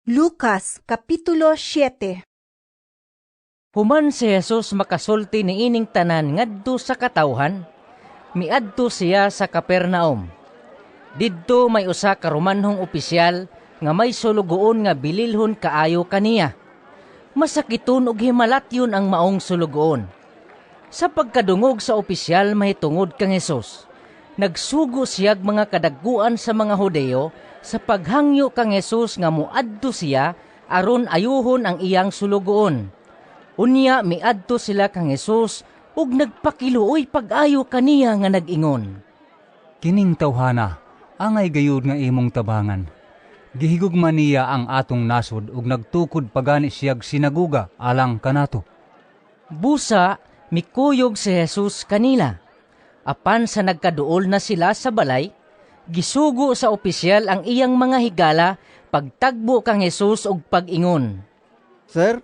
Lucas Kapitulo 7. Human si Jesus makasulti ni ining tanan ngadto sa katawhan, miadto siya sa Capernaum. Didto may usa ka Romanhong opisyal nga may sulugoon nga bililhon kaayo kaniya. Masakiton ug himalatyon ang maong sulugoon. Sa pagkadungog sa opisyal mahitungod kang Jesus, nagsugo siyag mga kadagguan sa mga Hudeo sa paghangyo kang Jesus nga muadto siya aron ayuhon ang iyang sulugoon. Unya miadto sila kang Jesus ug nagpakiluoy pag-ayo kaniya nga nag-ingon, Kining tawhana, angay gayud nga imong tabangan. Gihigugma niya ang atong nasod ug nagtukod pagani siyag sinaguga alang kanato. Busa, mikuyog si Jesus kanila. Apan sa nagkaduol na sila sa balay, gisugo sa opisyal ang iyang mga higala pagtagbo kang Jesus og pag-ingon. Sir,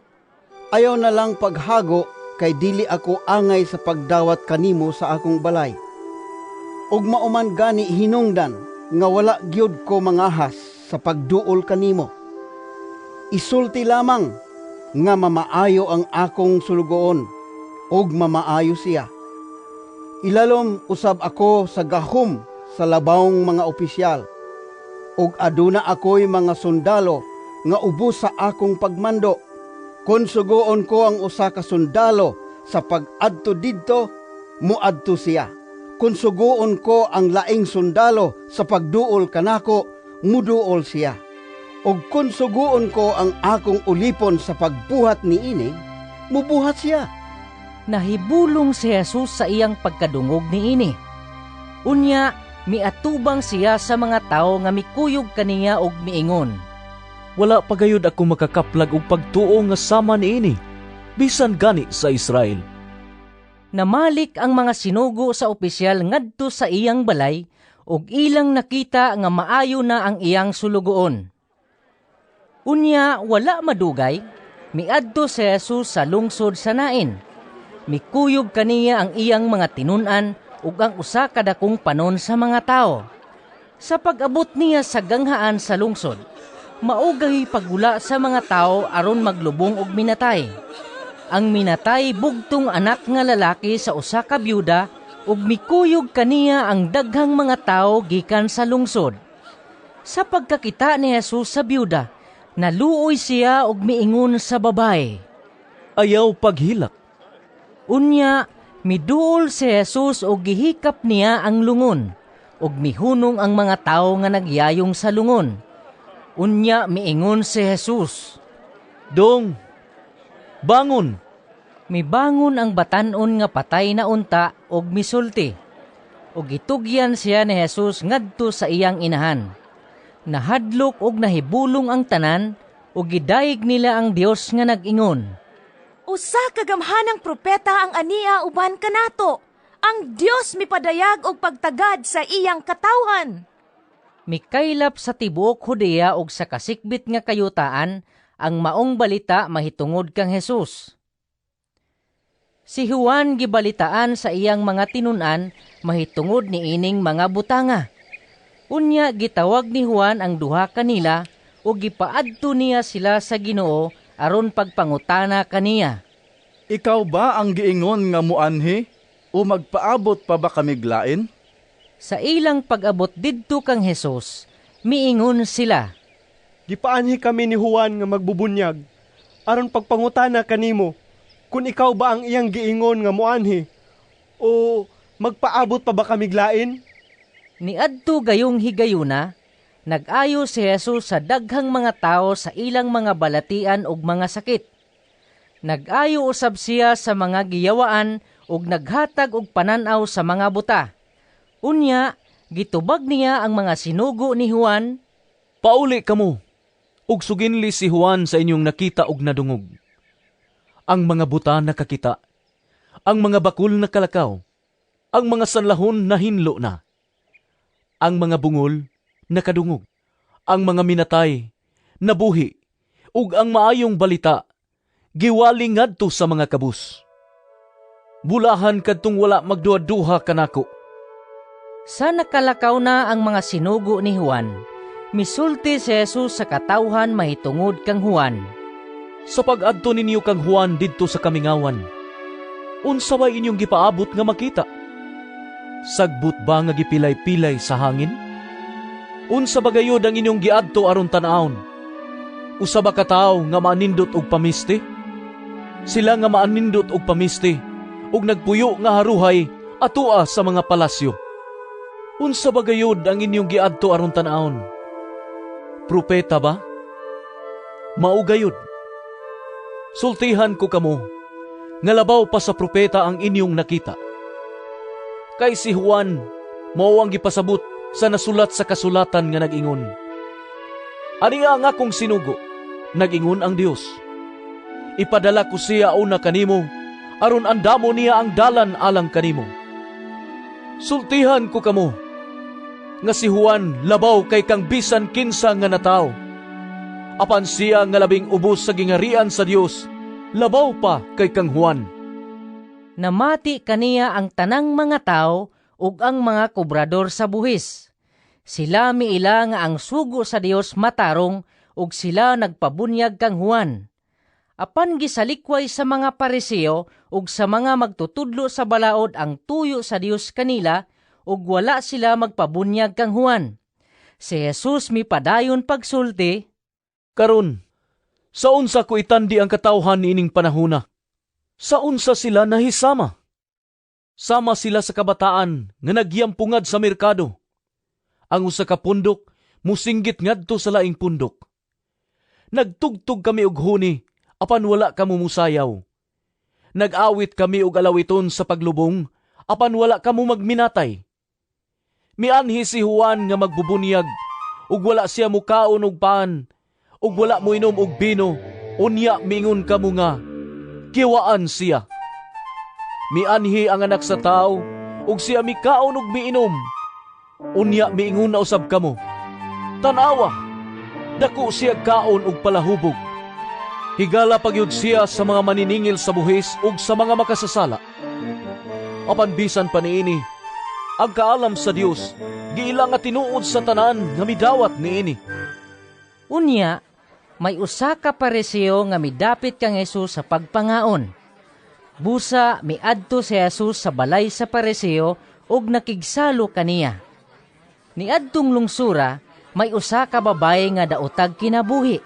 ayaw na lang paghago kay dili ako angay sa pagdawat kanimo sa akong balay. Ug mauman gani hinungdan nga wala gyud ko mangahas sa pagduol kanimo. Isulti lamang nga mamaayo ang akong sulugoon ug mamaayo siya. Ilalom usab ako sa gahom sa labawng mga opisyal ug aduna ako'y mga sundalo nga ubos sa akong pagmando. Kun sugoon ko ang usa ka sundalo sa pag-adto didto, muadto siya. Kun sugoon ko ang laing sundalo sa pagduol kanako, muduol siya. Ug kun sugoon ko ang akong ulipon sa pagbuhat niini, mubuhat siya. Nahibulong si Jesus sa iyang pagkadungog niini. Unya, miatubang siya sa mga tao nga mikuyog kaniya og miingon, Wala pagayod ako makakaplag og pagtuo nga sama niini, bisan gani sa Israel. Namalik ang mga sinugo sa opisyal ngadto sa iyang balay ug ilang nakita nga maayo na ang iyang sulugoon. Unya wala madugay, miadto si Jesus sa lungsod sa Nain. Mikuyog kaniya ang iyang mga tinun-an ug ang usa ka dakong panon sa mga tao. Sa pag-abot niya sa ganghaan sa lungsod, maugay pagula sa mga tao aron maglubong og minatay. Ang minatay bugtong anak nga lalaki sa usa ka byuda ug mikuyog kaniya ang daghang mga tao gikan sa lungsod. Sa pagkakita ni Jesus sa byuda, naluoy siya og miingon sa babae, Ayaw paghilak. Unya, miduol si Jesus og gihikap niya ang lungon, ug mihunong ang mga tao nga nagyayong sa lungon. Unya miingon si Jesus, Dong, bangon! Mibangon ang batan-on nga patay na unta og misulti. Ug gitugyan siya ni Jesus ngadto sa iyang inahan. Nahadlok og nahibulong ang tanan ug gidayeg nila ang Dios nga nag-ingon, Usa ka gamhanang propeta ang ania uban kanato. Ang Dios mipadayag og pagtagad sa iyang katawhan. Mikaylap sa tibuok Judea ug sa kasikbit nga kayutaan ang maong balita mahitungod kang Jesus. Si Juan gibalitaan sa iyang mga tinun-an mahitungod ni ining mga butanga. Unya gitawag ni Juan ang duha kanila ug gipaadto niya sila sa Ginoo aron pagpangutana kaniya. Ikaw ba ang giingon nga muanhi o magpaabot pa ba kami glain? Sa ilang pag-abot didto kang Jesus, miingon sila, Gipaanhi kami ni Juan nga magbubunyag, aron pagpangutana kanimo, kung ikaw ba ang iyang giingon nga muanhi, o magpaabot pa ba kami glain? Niadto gayong higayuna, nag-ayo si Jesus sa daghang mga tao sa ilang mga balatian ug mga sakit. Nag-ayo usab siya sa mga giyawaan ug naghatag og pananaw sa mga buta. Unya, gitubag niya ang mga sinugo ni Juan, Pauli kamo, ug suginli si Juan sa inyong nakita og nadungog. Ang mga buta nakakita, ang mga bakul nakalakaw, ang mga sanlahon nahinlo na, ang mga bungol nakadungog, ang mga minatay nabuhi, ug ang maayong balita giwali ngadto sa mga kabus. Bulahan kadtong wala magduha-duha kanako. Sa nakalakaw na ang mga sinugo ni Juan, Misulti si Jesus sa katawhan mahitungod kang Juan. Sa pag-adto ninyo kang Juan didto sa kamingawan, unsa ba inyong gipaabot nga makita? Sagbot ba nga gipilay-pilay sa hangin? Unsa ba gayud ang inyong giadto aron tan-awon? Usa ba ka tawo nga maanindot og pamisti? Sila nga maanindot og pamisti ug nagpuyo nga haruhay atua sa mga palasyo. Unsa ba gayud ang inyong giadto aron tan-awon? Propeta ba? Mao gayud. Sultihan ko kamo nga labaw pa sa propeta ang inyong nakita. Kay si Juan mao ang gipasabot sa nasulat sa kasulatan nga nag-ingon. Ani nga akong sinugo, nag-ingon ang Dios. Ipadala ko siya una kanimo, aron andamo niya ang dalan alang kanimo. Sultihan ko kamo nga si Juan labaw kay kang bisan kinsa nga natawo. Apan siya nga labing ubos sa gingarian sa Dios, labaw pa kay kang Juan. Namati kaniya ang tanang mga tao ug ang mga kobrador sa buhis. Sila miila nga ang sugo sa Dios matarong ug sila nagpabunyag kang Juan. Apan gisalikway sa mga Pariseo ug sa mga magtutudlo sa balaod ang tuyo sa Dios kanila ug wala sila magpabunyag kang Juan. Si Jesus mipadayon pagsulti, Karon, sa unsa ko itandi ang katawhan niining panahona? Sa unsa sila nahisama? Sama sila sa kabataan nga nagyampungad sa merkado. Ang usa ka pundok musinggit ngadto sa laing pundok. Nagtugtog kami og huni, apan wala kamo musayaw. Nag-awit kami og alawiton sa paglubong, apan wala kamo magminatay. Mianhi si Juan nga magbubunyag, ug wala siya mukaon og paan, ug wala mo inom og bino, unya mingon kamo nga, kiwaan siya. Mianhi ang anak sa tao, ug siya mikaon og miinom, unya miingon na usab kamo, tanawa, dako siya kaon og palahubog. Higala pagyud siya sa mga maniningil sa buhis ug sa mga makasasala. Apan bisan pa niini, ang kaalam sa Dios, giila nga tinuod sa tanan nga midawat niini. Unya, may usa ka Pariseo nga midapit kang Jesus sa pagpangaon. Busa miadto si Jesus sa balay sa Pariseo ug nakigsalo kaniya. Niadtong lungsura, may usa ka babae nga daotag kinabuhi.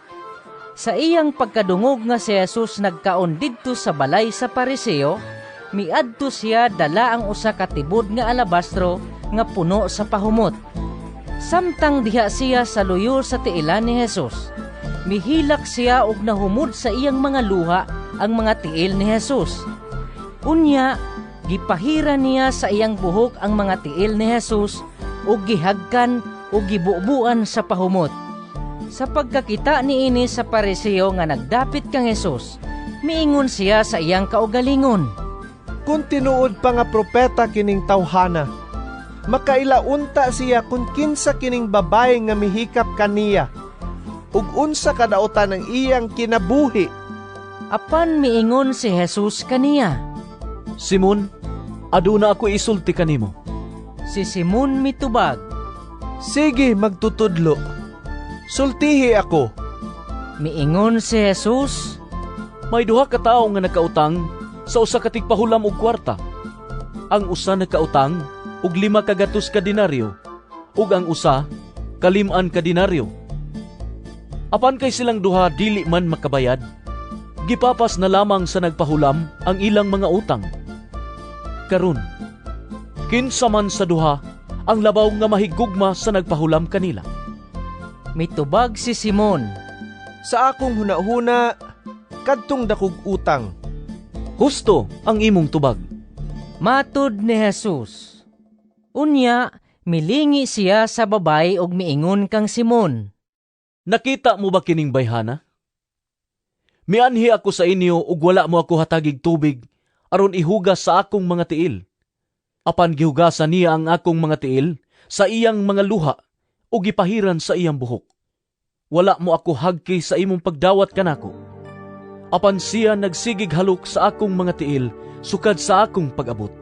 Sa iyang pagkadungog nga si Jesus nagkaon didto sa balay sa Pariseo, miadto siya dala ang usa ka tibod nga alabastro nga puno sa pahumot. Samtang diha siya sa luyo sa tiilan ni Jesus, mihilak siya og nahumod sa iyang mga luha ang mga tiil ni Jesus. Unya, gipahira niya sa iyang buhok ang mga tiil ni Jesus ug gihagkan ug gibubuan sa pahumot. Sa pagkakita niini sa Pariseo nga nagdapit kang Jesus, miingon siya sa iyang kaugalingon, Kung tinuod pa nga propeta kining tawhana, makailaunta siya kung kinsa kining babae nga mihikap kaniya, ug unsa kadaotan ang iyang kinabuhi. Apan miingon si Jesus kaniya. Simon, aduna ako isulti kanimo. Si Simon mitubag, Sige, magtutudlo. Sultihi ako. miingon si Jesus, May duha ka tawo nga nakautang sa usa ka tigpahulam og kwarta. Ang usa nakautang og 5 kagatos ka denaryo, ug ang usa 5 ka denaryo. Apan kay silang duha dili man makabayad, gipapas na lamang sa nagpahulam ang ilang mga utang. Karon, kinsa man sa duha ang labaw nga mahigugma sa nagpahulam kanila? mitubag si Simon, Sa akong hunahuna, kadtong dakog utang. Husto ang imong tubag. matod ni Jesus. Unya, milingi siya sa babay og miingon kang Simon, Nakita mo ba kining bayhana? Mianhi ako sa inyo ug wala mo ako hatagig tubig aron ihugas sa akong mga tiil. Apan gihugasan niya ang akong mga tiil sa iyang mga luha ug gipahiran sa iyang buhok. Wala mo ako hagki sa imong pagdawat kanako. Apan siya nagsigig halok sa akong mga tiil sukad sa akong pag-abot.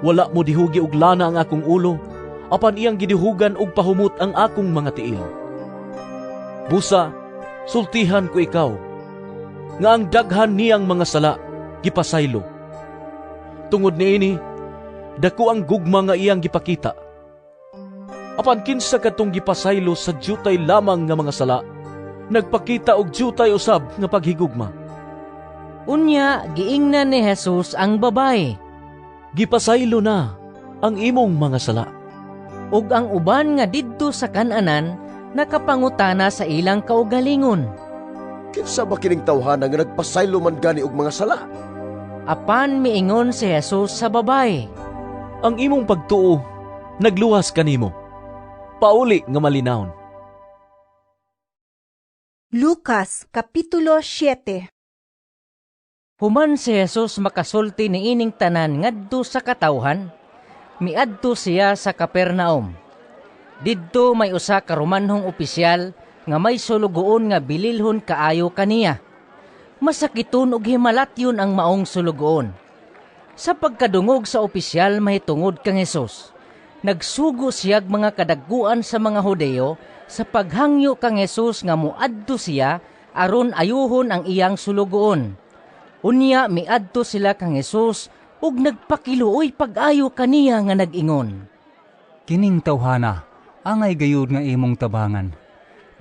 Wala mo dihugi og lana ang akong ulo, apan iyang gidihugan og pahumot ang akong mga tiil. Busa, sultihan ko ikaw, nga ang daghan niyang mga sala, gipasaylo. Tungod niini, dako ang gugma nga iyang gipakita. Apan kinsa katong gipasaylo sa diyutay lamang nga mga sala, nagpakita og diyutay usab nga paghigugma. Unya, giingnan ni Jesus ang babae, Gipasaylo na ang imong mga sala. ug ang uban nga didto sa kan-anan nakapangutana sa ilang kaugalingon. Kinsa ba kining tawhana nga nagpasaylo man gani og mga sala? Apan miingon si Jesus sa babae, Ang imong pagtuo, nagluwas kanimo. Pauli nga malinawon. Lucas Kapitulo 7. Human si Jesus makasulti ni ining tanan ngadto sa katawhan, miadto siya sa Capernaum. Didto may usa ka Romanhong opisyal nga may sulugoon nga bililhon kaayo kaniya. Masakiton ug himalatyon ang maong sulugoon. Sa pagkadungog sa opisyal mahitungod kang Jesus, nagsugo siyag mga kadagguan sa mga Hudeo sa paghangyo kang Jesus nga muadto siya aron ayuhon ang iyang sulugoon. Unya miadto sila kang Jesus ug nagpakiluoy pag-ayo kaniya nga nag-ingon, Kining tawhana, angay gayud nga imong tabangan.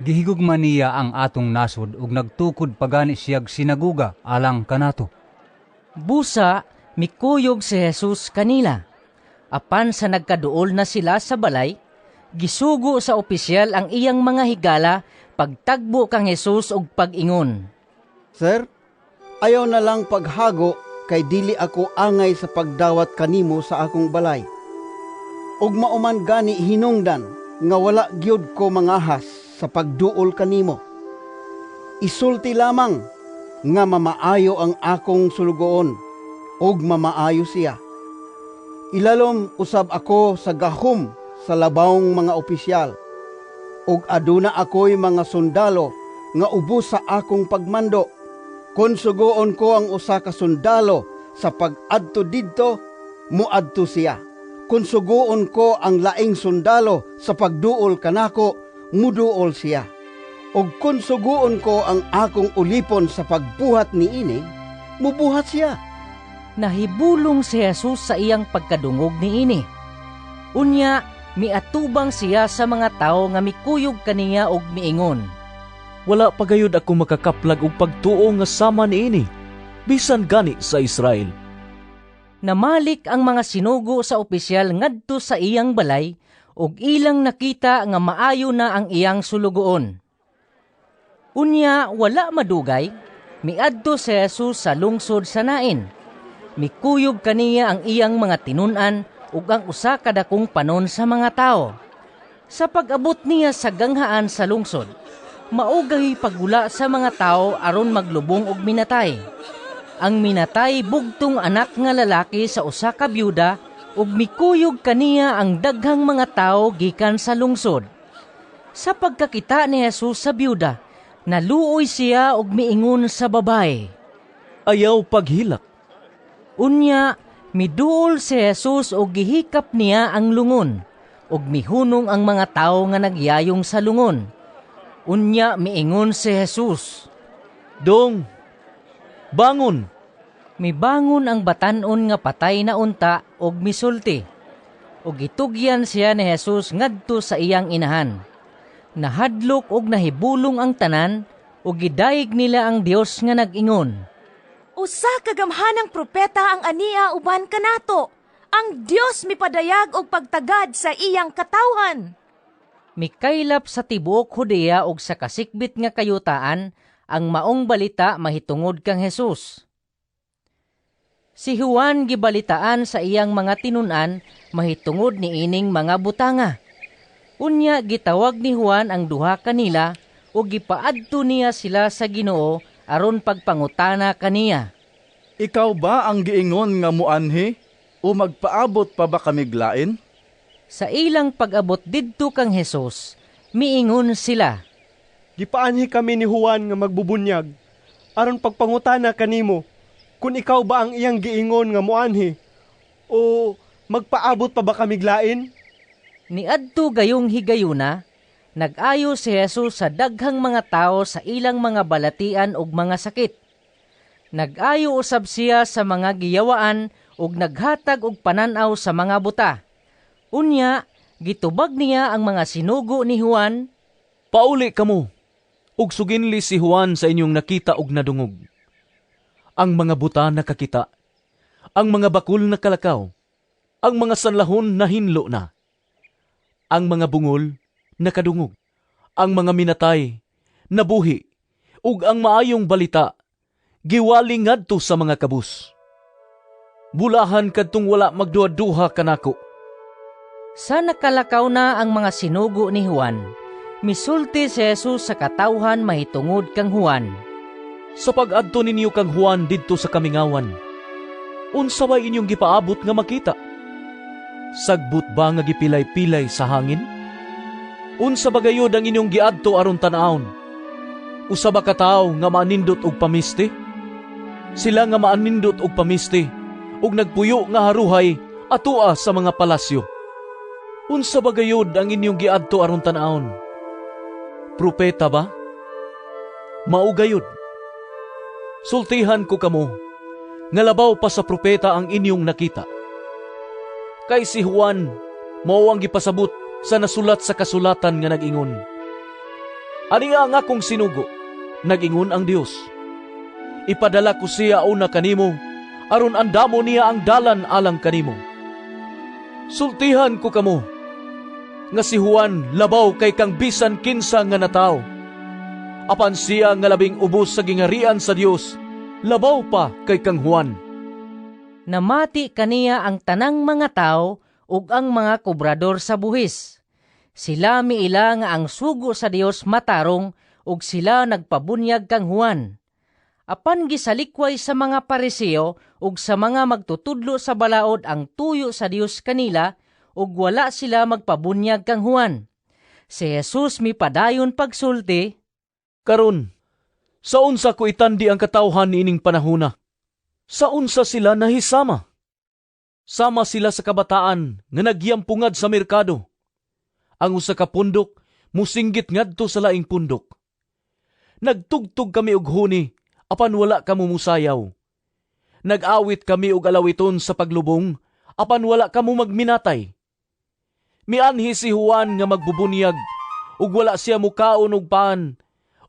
Gihigugma niya ang atong nasod ug nagtukod pagani siyag sinaguga alang kanato. Busa, mikuyog si Jesus kanila. Apan sa nagkaduol na sila sa balay, gisugo sa opisyal ang iyang mga higala pagtagbo kang Jesus og pag-ingon. Sir, ayaw na lang paghago kay dili ako angay sa pagdawat kanimo sa akong balay. Ug mauman gani hinungdan nga wala gyud ko mangahas sa pagduol kanimo. Isulti lamang nga mamaayo ang akong sulugoon ug mamaayo siya. Ilalom usab ako sa gahom sa labawng mga opisyal ug aduna ako'y mga sundalo nga ubos sa akong pagmando. Kung sugoon ko ang usa ka sundalo sa pag-adto didto, muadto siya. Kung sugoon ko ang laing sundalo sa pagduol kanako, muduol siya. Ug kung sugoon ko ang akong ulipon sa pagbuhat niini, mubuhat siya. Nahibulong si Jesus sa iyang pagkadungog niini. Unya, miatubang siya sa mga tao nga mikuyog kaniya og miingon, Wala pagayod ako makakaplag og pagtuo nga sama niini, bisan gani sa Israel. Namalik ang mga sinugo sa opisyal ngadto sa iyang balay ug ilang nakita nga maayo na ang iyang sulugoon. Unya wala madugay, miadto si Jesus sa lungsod sa Nain. Mikuyog kaniya ang iyang mga tinun-an ug ang usa ka dakong panon sa mga tao. Sa pag-abot niya sa ganghaan sa lungsod, maugay pagula sa mga tao aron maglubong og minatay. Ang minatay bugtong anak nga lalaki sa usa ka byuda ug mikuyog kaniya ang daghang mga tao gikan sa lungsod. Sa pagkakita ni Jesus sa byuda, naluoy siya og miingon sa babae, Ayaw paghilak. Unya, miduol si Jesus og gihikap niya ang lungon ug mihunong ang mga tao nga nagyayong sa lungon. Unya miingon si Jesus, Dong, bangon! Mibangon ang batan-on nga patay na unta og misulti. Ug gitugyan siya ni Jesus ngadto sa iyang inahan. Nahadlok og nahibulong ang tanan ug gidayeg nila ang Dios nga nag-ingon, Usa ka gamhanang propeta ang ania uban kanato. Ang Dios mipadayag og pagtagad sa iyang katawhan. Mikaylap sa tibuok Judea ug sa kasikbit nga kayutaan ang maong balita mahitungod kang Jesus. Si Juan gibalitaan sa iyang mga tinun-an mahitungod ni ining mga butanga. Unya gitawag ni Juan ang duha kanila ug gipaadto niya sila sa Ginoo aron pagpangutana kaniya. Ikaw ba ang giingon nga muanhi o magpaabot pa ba kami glain? Sa ilang pag-abot didto kang Jesus, miingon sila, Gipaanhi kami ni Juan nga magbubunyag, aron pagpangutana kanimo, kung ikaw ba ang iyang giingon nga muanhi, o magpaabot pa ba kami glain? Niadto gayong higayuna, nag-ayo si Jesus sa daghang mga tao sa ilang mga balatian ug mga sakit. Nag-ayo usab siya sa mga giyawaan ug naghatag og pananaw sa mga buta. Unya, gitubag niya ang mga sinugo ni Juan. Pauli kamo, ug suginli si Juan sa inyong nakita ug nadungog. Ang mga buta nakakita, ang mga bakul nakalakaw, ang mga sanlahon nahinlo na, ang mga bungol nakadungog, ang mga minatay nabuhi, ug ang maayong balita giwali ngadto sa mga kabus. Bulahan kadtong wala magduha-duha kanako. Sa nakalakaw na ang mga sinugo ni Juan, misulti si Jesus sa katawhan mahitungod kang Juan. Sa pag-adto ninyo kang Juan didto sa kamingawan, unsa ba inyong gipaabot nga makita? Sagbot ba nga gipilay-pilay sa hangin? Unsa ba gayud ang inyong giadto aron tan-awon? Usa ba ka tawo nga maanindot og pamisti? Sila nga maanindot og pamisti ug nagpuyo nga haruhay atua sa mga palasyo. Unsa ba gayud ang inyong giadto aron tan-awon? Propeta ba? Mao gayud. Sultihan ko kamo, nga labaw pa sa propeta ang inyong nakita. Kay si Juan, mao ang gipasabot sa nasulat sa kasulatan nga nag-ingon. Ani nga akong sinugo, nag-ingon ang Dios. Ipadala ko siya una kanimo, aron andamo niya ang dalan alang kanimo. Sultihan ko kamo, nga si Juan labaw kay kang bisan kinsa nga natawo. Apan siya nga labing ubos sa gingarian sa Dios, labaw pa kay kang Juan. Namati kaniya ang tanang mga tao ug ang mga kobrador sa buhis. Sila miila nga ang sugo sa Dios matarong ug sila nagpabunyag kang Juan. Apan gisalikway sa mga Pariseo ug sa mga magtutudlo sa balaod ang tuyo sa Dios kanila ug wala sila magpabunyag kang Juan. Si Jesus mipadayon pagsulti, Karon, sa unsa ko itandi ang katawhan niining panahona? Sa unsa sila nahisama? Sama sila sa kabataan nga nagyampungad sa merkado. Ang usa ka pundok musinggit ngadto sa laing pundok. Nagtugtog kami og huni, apan wala kamo musayaw. Nag-awit kami og alawiton sa paglubong, apan wala kamo magminatay. Mianhi si Juan nga magbubunyag, ug wala siya mukaon og paan,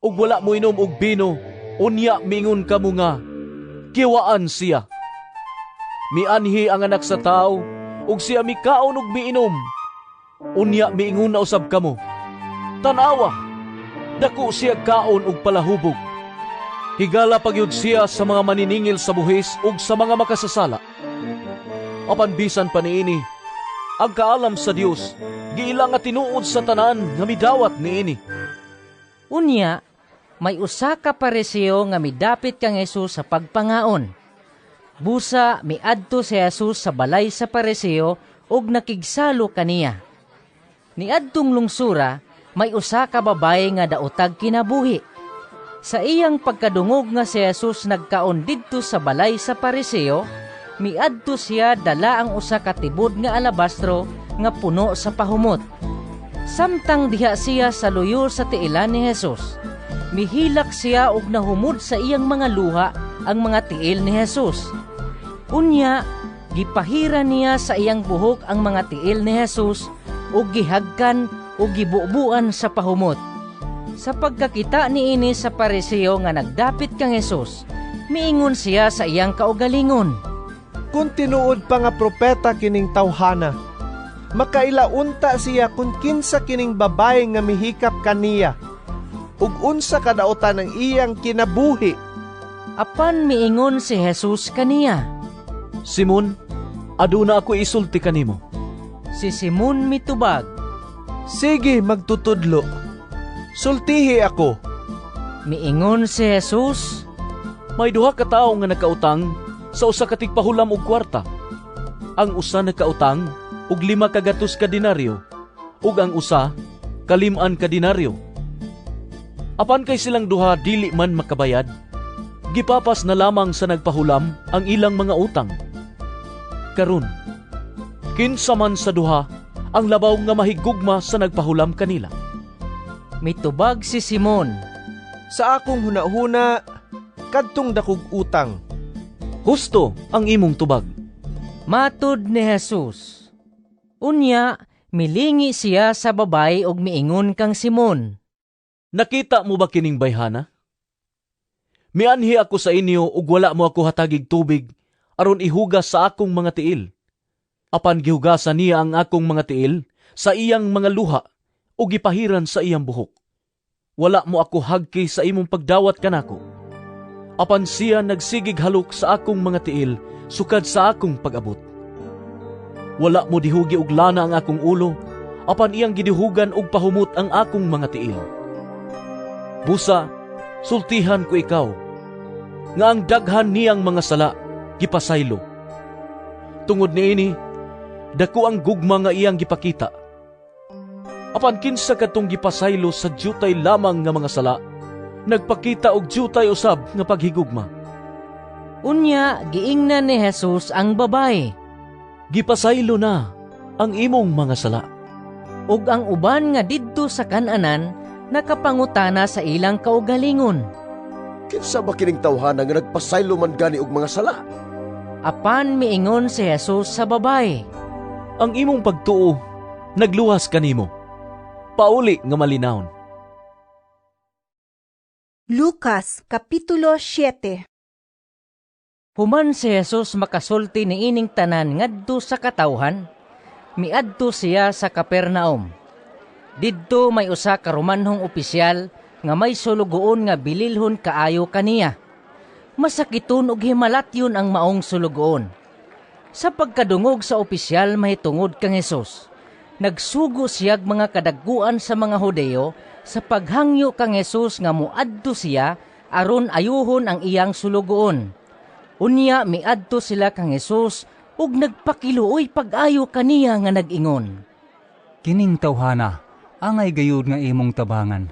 ug wala mo inom og bino, unya mingon kamo nga, kiwaan siya. Mianhi ang anak sa tao, ug siya mikaon og miinom, unya miingon na usab kamo, tanawa, dako siya kaon og palahubog. Higala pagyud siya sa mga maniningil sa buhis ug sa mga makasasala. Apan bisan pa niini, ang kaalam sa Dios, giila nga tinuod sa tanan nga midawat niini. Unya, may usa ka Pariseo nga midapit kang Jesus sa pagpangaon. Busa miadto si Jesus sa balay sa Pariseo ug nakigsalo kaniya. Niadtong lungsura, may usa ka babae nga daotag kinabuhi. Sa iyang pagkadungog nga si Jesus nagkaon didto sa balay sa Pariseo, miadto siya dala ang usa ka tibod nga alabastro nga puno sa pahumot. Samtang diha siya sa luyo sa tiilan ni Jesus, mihilak siya og nahumod sa iyang mga luha ang mga tiil ni Jesus. Unya, gipahira niya sa iyang buhok ang mga tiil ni Jesus ug gihagkan ug gibubuan sa pahumot. Sa pagkakita niini sa Pariseo nga nagdapit kang Jesus, miingon siya sa iyang kaugalingon, Kung tinuod pa nga propeta kining tawhana, makailaunta siya kung kinsa kining babae nga mihikap kaniya, ug unsa kadaotan ang iyang kinabuhi. Apan miingon si Jesus kaniya, Simon, aduna ako isulti kanimo. Si Simon mitubag, Sige, magtutudlo. Sultihi ako. Miingon si Jesus, May duha ka tawo nga nakautang sa usa ka tigpahulam og kwarta. Ang usa nakautang og 5 kagatos ka denaryo, ug ang usa 5 ka denaryo. Apan kay silang duha dili man makabayad, gipapas na lamang sa nagpahulam ang ilang mga utang. Karon, kinsa man sa duha ang labaw nga mahigugma sa nagpahulam kanila. Mitubag si Simon. Sa akong hunahuna, kadtong dakog utang. Husto ang imong tubag. Matud ni Jesus. Unya, milingi siya sa babay og miingon kang Simon. Nakita mo ba kining bayhana? Mianhi ako sa inyo ug wala mo ako hatagig tubig aron ihugas sa akong mga tiil. Apan gihugasan niya ang akong mga tiil sa iyang mga luha ug gipahiran sa iyang buhok. Wala mo ako hagki sa imong pagdawat kanako. Apan siya nagsigig halok sa akong mga tiil sukad sa akong pag-abot. Wala mo dihugi og lana ang akong ulo, apan iyang gidihugan og pahumot ang akong mga tiil. Busa, sultihan ko ikaw, nga ang daghan niyang mga sala, gipasaylo. Tungod niini, dako ang gugma nga iyang gipakita. Apan kinsa katong gipasaylo sa jutay lamang nga mga sala, nagpakita og jutay usab nga paghigugma. Unya, giingnan ni Jesus ang babae. Gipasaylo na ang imong mga sala. Ug ang uban nga didto sa kan-anan, nakapangutana sa ilang kaugalingon. Kinsa ba kining tawhana nga nagpasaylo man gani og mga sala? Apan miingon si Jesus sa babae. Ang imong pagtuo, nagluwas kanimo. Pauli nga malinawon. Lucas Kapitulo 7. Human si Jesus makasulti ni ining tanan ngadto sa katawhan, miadto siya sa Capernaum. Didto may usa ka Romanhong opisyal nga may sulugoon nga bililhon kaayo kaniya. Masakiton ug himalatyon ang maong sulugoon. Sa pagkadungog sa opisyal mahitungod kang Jesus, nagsugo siyag mga kadagguan sa mga Hudeo sa paghangyo kang Jesus nga muadto siya aron ayuhon ang iyang sulugoon. Unya miadto sila kang Jesus ug nagpakiluoy pag-ayo kaniya nga nag-ingon. Kining tawhana, angay gayud nga imong tabangan.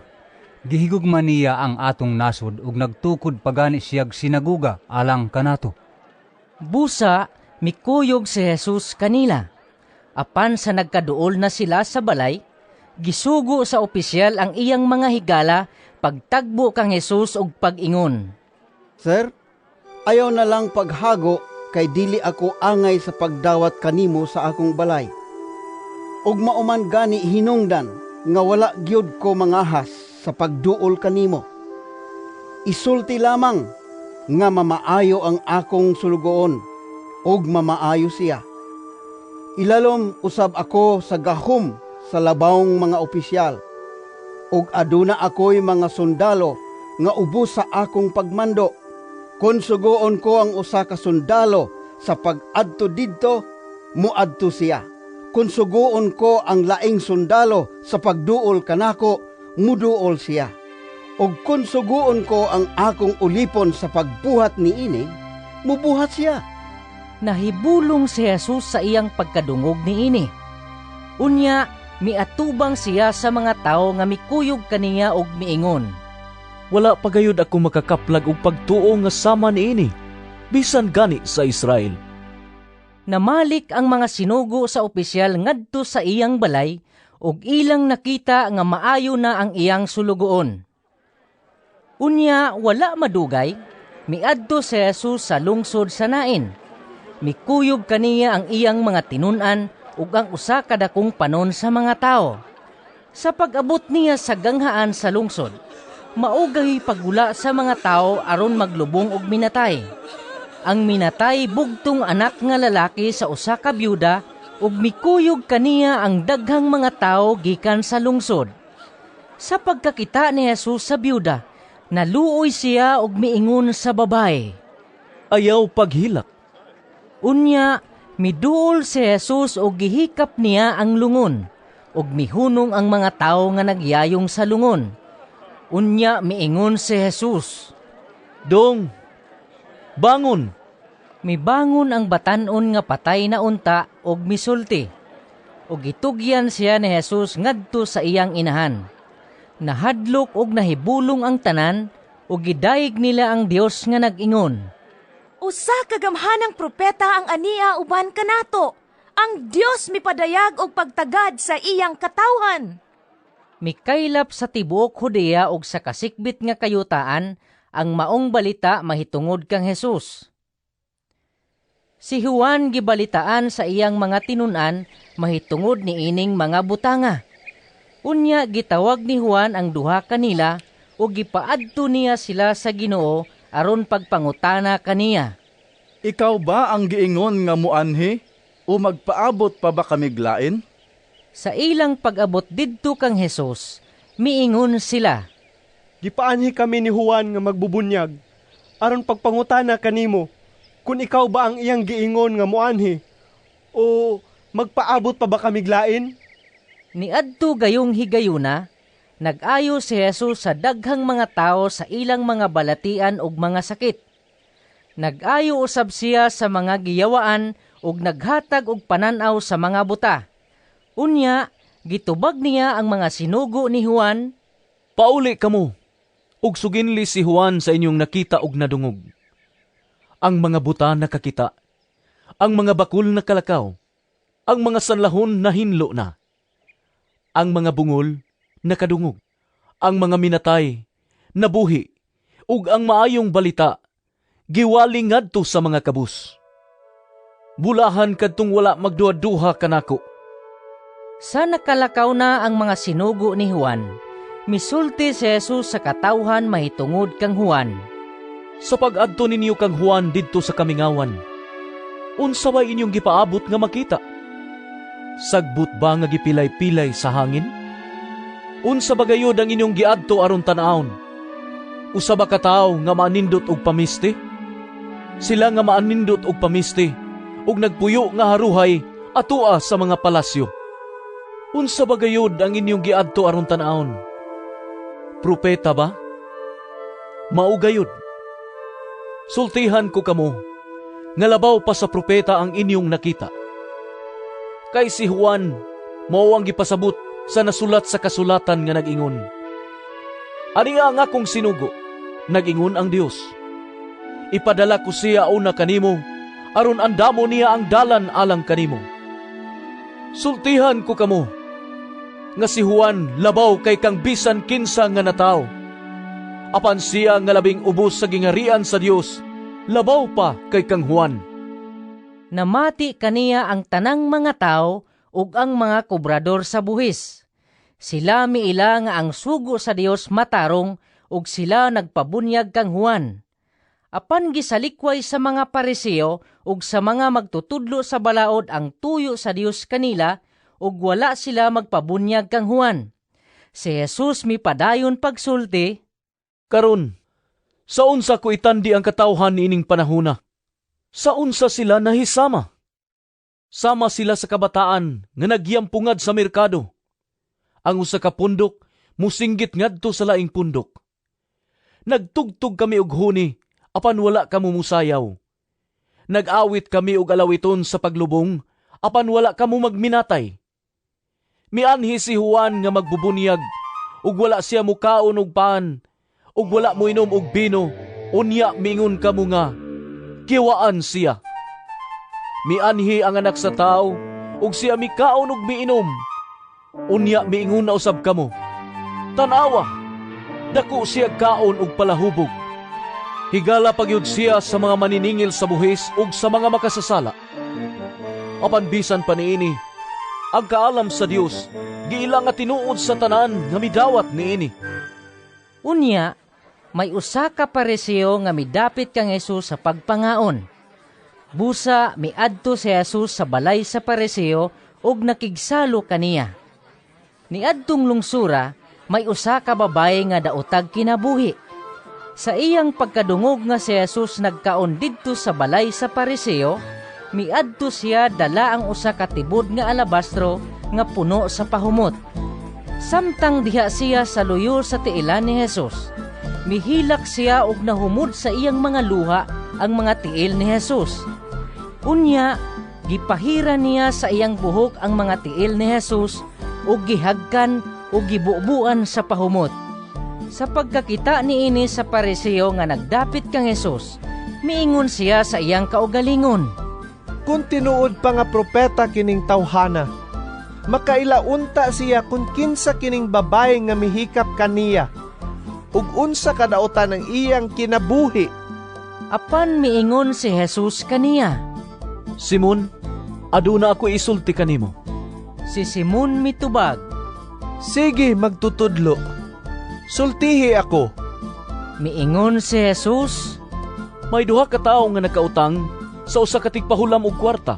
Gihigugma niya ang atong nasod ug nagtukod pagani siyag sinaguga alang kanato. Busa, mikuyog si Jesus kanila. Apan sa nagkaduol na sila sa balay, gisugo sa opisyal ang iyang mga higala pagtagbo kang Jesus og pag-ingon. Sir, ayaw na lang paghago kay dili ako angay sa pagdawat kanimo sa akong balay. Ug mauman gani hinungdan nga wala gyud ko mangahas sa pagduol kanimo. Isulti lamang nga mamaayo ang akong sulugoon ug mamaayo siya. Ilalom usab ako sa gahom sa labawng mga opisyal ug aduna ako'y mga sundalo nga ubos sa akong pagmando. Kun sugoon ko ang usa ka sundalo sa pag-adto didto, muadto siya. Kun sugoon ko ang laing sundalo sa pagduol kanako, muduol siya. Og kun sugoon ko ang akong ulipon sa pagbuhat niini, mubuhat siya. Nahibulong si Jesus sa iyang pagkadungog niini. Unya, miatubang siya sa mga tao nga mikuyog kaniya og miingon. Wala pagayod ako makakaplag og pagtuo nga sama niini, bisan gani sa Israel. Namalik ang mga sinugo sa opisyal ngadto sa iyang balay ug ilang nakita nga maayo na ang iyang sulugoon. Unya wala madugay, miadto si Jesus sa lungsod sa Nain. Mikuyog kaniya ang iyang mga tinun-an ug ang usa ka dakong panon sa mga tao. Sa pag-abot niya sa ganghaan sa lungsod, maugay pagula sa mga tao aron maglubong og minatay. Ang minatay bugtong anak nga lalaki sa usa ka byuda ug mikuyog kaniya ang daghang mga tao gikan sa lungsod. Sa pagkakita ni Jesus sa byuda, naluoy siya ug miingon sa babae. Ayaw paghilak. Unya, miduol si Jesus ug gihikap niya ang lungon ug mihunong ang mga tao nga nagyayong sa lungon. Unya miingon si Jesus, Dong, bangon! Mibangon ang batan-on nga patay na unta og misulti. Og gitugyan siya ni Jesus ngadto sa iyang inahan. Nahadlok og nahibulong ang tanan og gidayeg nila ang Dios nga nag-ingon. Usa ka gamhanang propeta ang ania uban kanato, Ang Dios mipadayag og pagtagad sa iyang katawhan. Mikaylap sa tibuok Judea ug sa kasikbit nga kayutaan ang maong balita mahitungod kang Hesus. Si Juan gibalitaan sa iyang mga tinun-an mahitungod ni ining mga butanga. Unya gitawag ni Juan ang duha kanila ug gipaadto niya sila sa Ginoo aron pagpangutana kaniya. Ikaw ba ang giingon nga muanhi o magpaabot pa ba kami glain? Sa ilang pag-abot didto kang Hesus, miingon sila. Gipaanhi kami ni Juan nga magbubunyag, aron pagpangutana kanimo, kung ikaw ba ang iyang giingon nga muanhi, o magpaabot pa ba kami glain? Niadto gayong higayuna, nag-ayo si Jesus sa daghang mga tao sa ilang mga balatian ug mga sakit. Nag-ayo usab siya sa mga giyawaan ug naghatag og pananaw sa mga buta. Unya, gitubag niya ang mga sinugo ni Juan. Pauli kamo, ug suginli si Juan sa inyong nakita ug nadungog. Ang mga buta nakakita, ang mga bakul nakalakaw, ang mga sanlahon nahinlo na. Ang mga bungol nakadungog, ang mga minatay nabuhi, ug ang maayong balita giwaling ngadto sa mga kabus. Bulahan kadtong wala magduha-duha kanako. Sa nakalakaw na ang mga sinugo ni Juan, misulti si Jesus sa katawhan mahitungod kang Juan. Sa pag-adto ninyo kang Juan didto sa kamingawan, unsa ba inyong gipaabot nga makita? Sagbot ba nga gipilay-pilay sa hangin? Unsa ba gayud ang inyong giadto aron tan-awon? Usa ba ka tawo nga maanindot og pamisti? Sila nga maanindot og pamisti ug nagpuyo nga haruhay atua sa mga palasyo. Unsa ba gayud ang inyong giadto aron tan-awon? Propeta ba? Mao gayud. Sultihan ko kamo, nga labaw pa sa propeta ang inyong nakita. Kay si Juan, mao ang gipasabot sa nasulat sa kasulatan nga nag-ingon. Ani nga akong sinugo, nag-ingon ang Dios. Ipadala ko siya una kanimo, aron andamo niya ang dalan alang kanimo. Sultihan ko kamo, nga si Juan labaw kay kang bisan kinsa nga natawo. Apan siya nga labing ubos sa gingarian sa Dios, labaw pa kay kang Juan. Namati kaniya ang tanang mga tao ug ang mga kobrador sa buhis. Sila miila nga ang sugo sa Dios matarong ug sila nagpabunyag kang Juan. Apan gisalikway sa mga Pariseo ug sa mga magtutudlo sa balaod ang tuyo sa Dios kanila ug wala sila magpabunyag kang Juan. Si Jesus mipadayon pagsulti, Karon, sa unsa ko itandi ang katawhan niining panahona? Sa unsa sila nahisama? Sama sila sa kabataan nga nagyampungad sa merkado. Ang usa ka pundok musinggit ngadto sa laing pundok. Nagtugtog kami og huni, apan wala kamo musayaw. Nag-awit kami og alawiton sa paglubong, apan wala kamo magminatay. Mianhi si Juan nga magbubunyag, ug wala siya mukaon og paan, ug wala mo inom og bino, unya mingon kamo nga, kiwaan siya. Mianhi ang anak sa tao, ug siya mikaon og miinom, unya miingon na usab kamo, tanawa, dako siya kaon og palahubog. Higala pagyud siya sa mga maniningil sa buhis ug sa mga makasasala. Apan bisan pa niini, ang kaalam sa Dios, giila nga tinuod sa tanan nga midawat niini. Unya, may usa ka Pariseo nga midapit kang Jesus sa pagpangaon. Busa miadto si Jesus sa balay sa Pariseo ug nakigsalo kaniya. Niadtong lungsura, may usa ka babaye nga daotag kinabuhi. Sa iyang pagkadungog nga si Jesus nagkaon didto sa balay sa Pariseo, miadto siya dala ang usa ka tibod nga alabastro nga puno sa pahumot. Samtang diha siya sa luyo sa tiilan ni Jesus, mihilak siya og nahumod sa iyang mga luha ang mga tiil ni Jesus. Unya, gipahira niya sa iyang buhok ang mga tiil ni Jesus ug gihagkan ug gibubuan sa pahumot. Sa pagkakita niini sa Pariseo nga nagdapit kang Jesus, miingon siya sa iyang kaugalingon, kung tinuod pa nga propeta kining tawhana, makailaunta siya kung kinsa kining babae nga mihikap kaniya, ug unsa kadaotan ang iyang kinabuhi. Apan miingon si Jesus kaniya. Simon, aduna ako isulti kanimo. Si Simon mitubag. Sige, magtutudlo. Sultihi ako. Miingon si Jesus. May duha ka tawo nga nakautang sa usa ka tigpahulam og kwarta.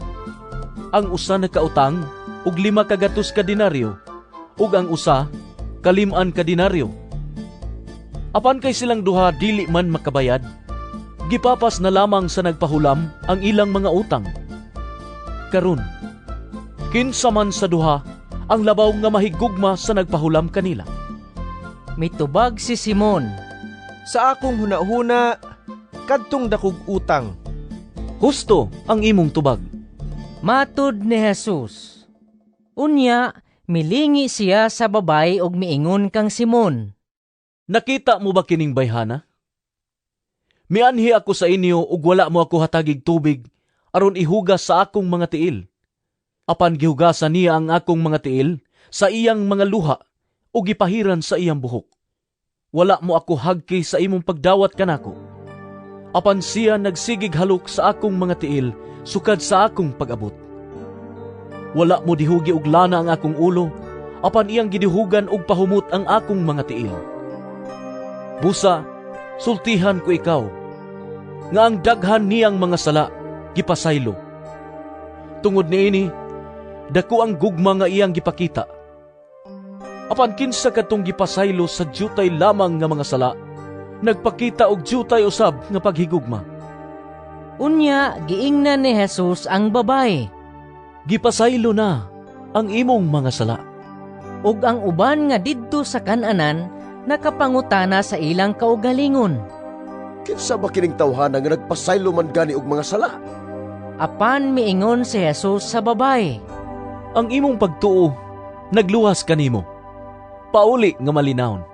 Ang usa nakautang og 5 kagatos ka denaryo, ug ang usa 5 ka denaryo. Apan kay silang duha dili man makabayad, gipapas na lamang sa nagpahulam ang ilang mga utang. Karon, kinsa man sa duha ang labaw nga mahigugma sa nagpahulam kanila? Mitubag si Simon. Sa akong hunahuna, kadtong dakog utang. Husto ang imong tubag. Matud ni Jesus. Unya, milingi siya sa babay og miingon kang Simon. Nakita mo ba kining bayhana? Mianhi ako sa inyo ug wala mo ako hatagig tubig aron ihugas sa akong mga tiil. Apan gihugasan niya ang akong mga tiil sa iyang mga luha ug gipahiran sa iyang buhok. Wala mo ako hagki sa imong pagdawat kanako. Apan siya nagsigig halok sa akong mga tiil sukad sa akong pag-abot. Wala mo dihugi og lana ang akong ulo, apan iyang gidihugan og pahumot ang akong mga tiil. Busa, sultihan ko ikaw, nga ang daghan niyang mga sala, gipasaylo. Tungod niini, dako ang gugma nga iyang gipakita. Apan kinsa katong gipasaylo sa diyutay lamang nga mga sala, nagpakita og diyutay usab nga paghigugma. Unya, giingnan ni Jesus ang babae. Gipasaylo na ang imong mga sala. Ug ang uban nga didto sa kan-anan, nakapangutana sa ilang kaugalingon. Kinsa ba kining tawhana nga nagpasaylo man gani og mga sala? Apan miingon si Jesus sa babae. Ang imong pagtuo, nagluwas kanimo. Pauli nga malinawon.